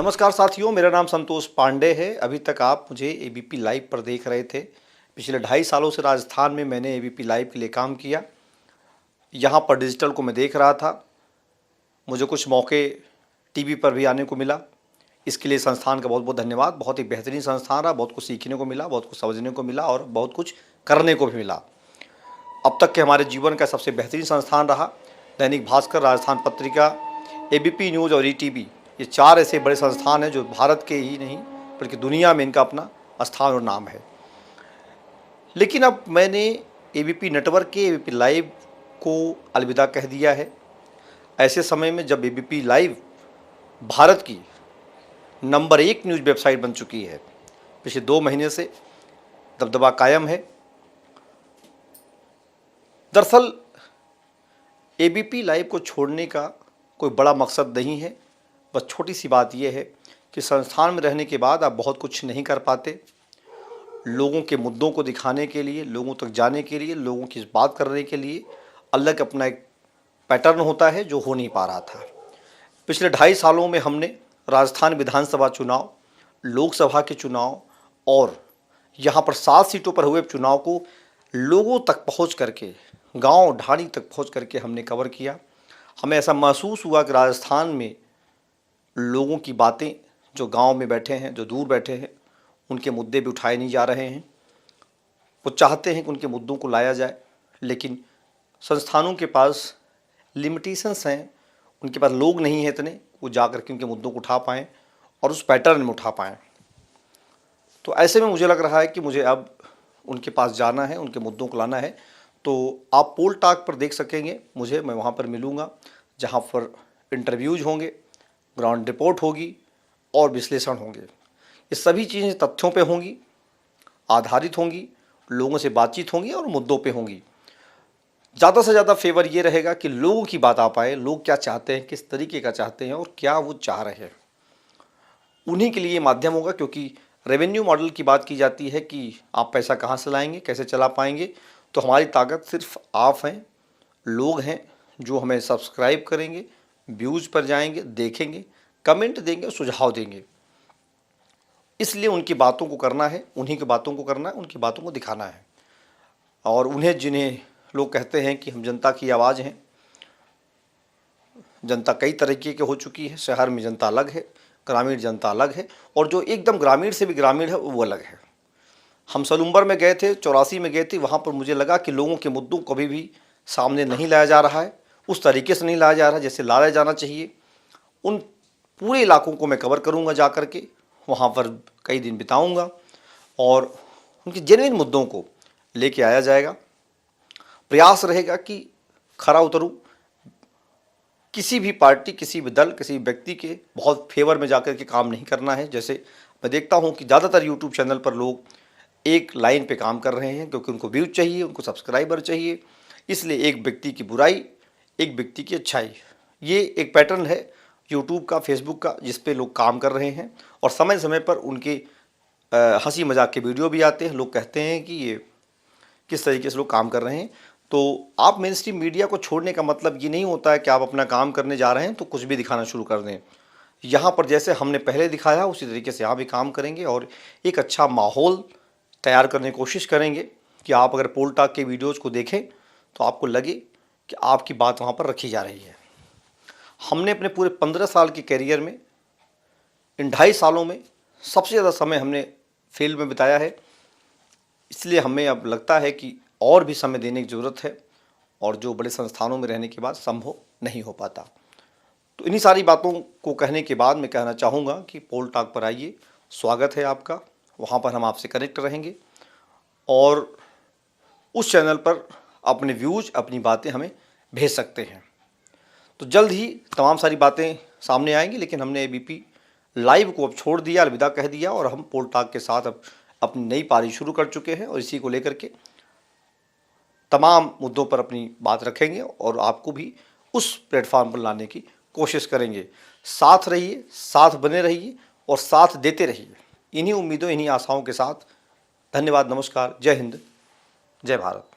नमस्कार साथियों, मेरा नाम संतोष पांडे है। अभी तक आप मुझे एबीपी लाइव पर देख रहे थे। पिछले 2.5 सालों से राजस्थान में मैंने एबीपी लाइव के लिए काम किया। यहाँ पर डिजिटल को मैं देख रहा था। मुझे कुछ मौके टीवी पर भी आने को मिला। इसके लिए संस्थान का बहुत बहुत धन्यवाद। बहुत ही बेहतरीन संस्थान रहा। बहुत कुछ सीखने को मिला, बहुत कुछ समझने को मिला और बहुत कुछ करने को भी मिला। अब तक के हमारे जीवन का सबसे बेहतरीन संस्थान रहा। दैनिक भास्कर, राजस्थान पत्रिका, एबीपी न्यूज़ और ईटीवी, ये 4 ऐसे बड़े संस्थान हैं जो भारत के ही नहीं बल्कि दुनिया में इनका अपना स्थान और नाम है। लेकिन अब मैंने एबीपी नेटवर्क के एबीपी लाइव को अलविदा कह दिया है। ऐसे समय में जब एबीपी लाइव भारत की नंबर 1 न्यूज़ वेबसाइट बन चुकी है, पिछले 2 महीने से दबदबा कायम है। दरअसल एबीपी लाइव को छोड़ने का कोई बड़ा मकसद नहीं है। बस छोटी सी बात यह है कि संस्थान में रहने के बाद आप बहुत कुछ नहीं कर पाते। लोगों के मुद्दों को दिखाने के लिए, लोगों तक जाने के लिए, लोगों की बात करने के लिए अलग अपना एक पैटर्न होता है जो हो नहीं पा रहा था। पिछले 2.5 सालों में हमने राजस्थान विधानसभा चुनाव, लोकसभा के चुनाव और यहाँ पर 7 सीटों पर हुए चुनाव को लोगों तक पहुँच करके, गांव ढाणी तक पहुँच करके हमने कवर किया। हमें ऐसा महसूस हुआ कि राजस्थान में लोगों की बातें, जो गांव में बैठे हैं, जो दूर बैठे हैं, उनके मुद्दे भी उठाए नहीं जा रहे हैं। वो चाहते हैं कि उनके मुद्दों को लाया जाए, लेकिन संस्थानों के पास लिमिटेशंस हैं। उनके पास लोग नहीं हैं इतने वो जा कर के उनके मुद्दों को उठा पाएँ और उस पैटर्न में उठा पाएँ। तो ऐसे में मुझे लग रहा है कि मुझे अब उनके पास जाना है, उनके मुद्दों को लाना है। तो आप पोल टॉक पर देख सकेंगे मुझे, मैं वहाँ पर मिलूँगा जहाँ पर इंटरव्यूज़ होंगे, ग्राउंड रिपोर्ट होगी और विश्लेषण होंगे। ये सभी चीज़ें तथ्यों पे होंगी, आधारित होंगी, लोगों से बातचीत होंगी और मुद्दों पे होंगी। ज़्यादा से ज़्यादा फेवर ये रहेगा कि लोगों की बात आ पाए, लोग क्या चाहते हैं, किस तरीके का चाहते हैं और क्या वो चाह रहे हैं। उन्हीं के लिए माध्यम होगा, क्योंकि रेवेन्यू मॉडल की बात की जाती है कि आप पैसा कहाँ से लाएंगे, कैसे चला पाएंगे। तो हमारी ताकत सिर्फ आप हैं, लोग हैं जो हमें सब्सक्राइब करेंगे, व्यूज़ पर जाएंगे, देखेंगे, कमेंट देंगे, सुझाव देंगे। इसलिए उनकी बातों को करना है, उन्हीं की बातों को करना है, उनकी बातों को दिखाना है। और उन्हें, जिन्हें लोग कहते हैं कि हम जनता की आवाज़ हैं, जनता कई तरीके की हो चुकी है। शहर में जनता अलग है, ग्रामीण जनता अलग है, और जो एकदम ग्रामीण से भी ग्रामीण है वो अलग है। हम सलूम्बर में गए थे, 84 में गए थे, वहाँ पर मुझे लगा कि लोगों के मुद्दों को कभी भी सामने नहीं लाया जा रहा है, उस तरीके से नहीं लाया जा रहा जैसे लाया जाना चाहिए। उन पूरे इलाकों को मैं कवर करूँगा, जा कर के वहाँ पर कई दिन बिताऊँगा और उनके जेन्युइन मुद्दों को लेके आया जाएगा। प्रयास रहेगा कि खरा उतरूँ, किसी भी पार्टी, किसी भी दल, किसी व्यक्ति के बहुत फेवर में जाकर के काम नहीं करना है। जैसे मैं देखता हूँ कि ज़्यादातर यूट्यूब चैनल पर लोग एक लाइन पे काम कर रहे हैं, क्योंकि उनको व्यूज चाहिए, उनको सब्सक्राइबर चाहिए। इसलिए एक व्यक्ति की बुराई, एक व्यक्ति की अच्छाई, ये एक पैटर्न है यूट्यूब का, फेसबुक का, जिस पे लोग काम कर रहे हैं। और समय समय पर उनके हंसी मजाक के वीडियो भी आते हैं। लोग कहते हैं कि ये किस तरीके से लोग काम कर रहे हैं। तो आप मेन स्ट्रीम मीडिया को छोड़ने का मतलब ये नहीं होता है कि आप अपना काम करने जा रहे हैं तो कुछ भी दिखाना शुरू कर दें। यहाँ पर जैसे हमने पहले दिखाया उसी तरीके से यहाँ भी काम करेंगे और एक अच्छा माहौल तैयार करने की कोशिश करेंगे कि आप अगर पोल टॉक के वीडियोज़ को देखें तो आपको लगे कि आपकी बात वहाँ पर रखी जा रही है। हमने अपने पूरे 15 साल के कैरियर में, इन 2.5 सालों में सबसे ज़्यादा समय हमने फील्ड में बिताया है। इसलिए हमें अब लगता है कि और भी समय देने की ज़रूरत है, और जो बड़े संस्थानों में रहने के बाद संभव नहीं हो पाता। तो इन्हीं सारी बातों को कहने के बाद मैं कहना चाहूँगा कि पोल टॉक पर आइए, स्वागत है आपका। वहाँ पर हम आपसे कनेक्ट रहेंगे और उस चैनल पर अपने व्यूज़, अपनी बातें हमें भेज सकते हैं। तो जल्द ही तमाम सारी बातें सामने आएंगी, लेकिन हमने एबीपी लाइव को अब छोड़ दिया, अलविदा कह दिया, और हम पोल टॉक के साथ अब अपनी नई पारी शुरू कर चुके हैं और इसी को लेकर के तमाम मुद्दों पर अपनी बात रखेंगे और आपको भी उस प्लेटफॉर्म पर लाने की कोशिश करेंगे। साथ रहिए, साथ बने रहिए और साथ देते रहिए। इन्हीं उम्मीदों, इन्हीं आशाओं के साथ धन्यवाद, नमस्कार, जय हिंद, जय भारत।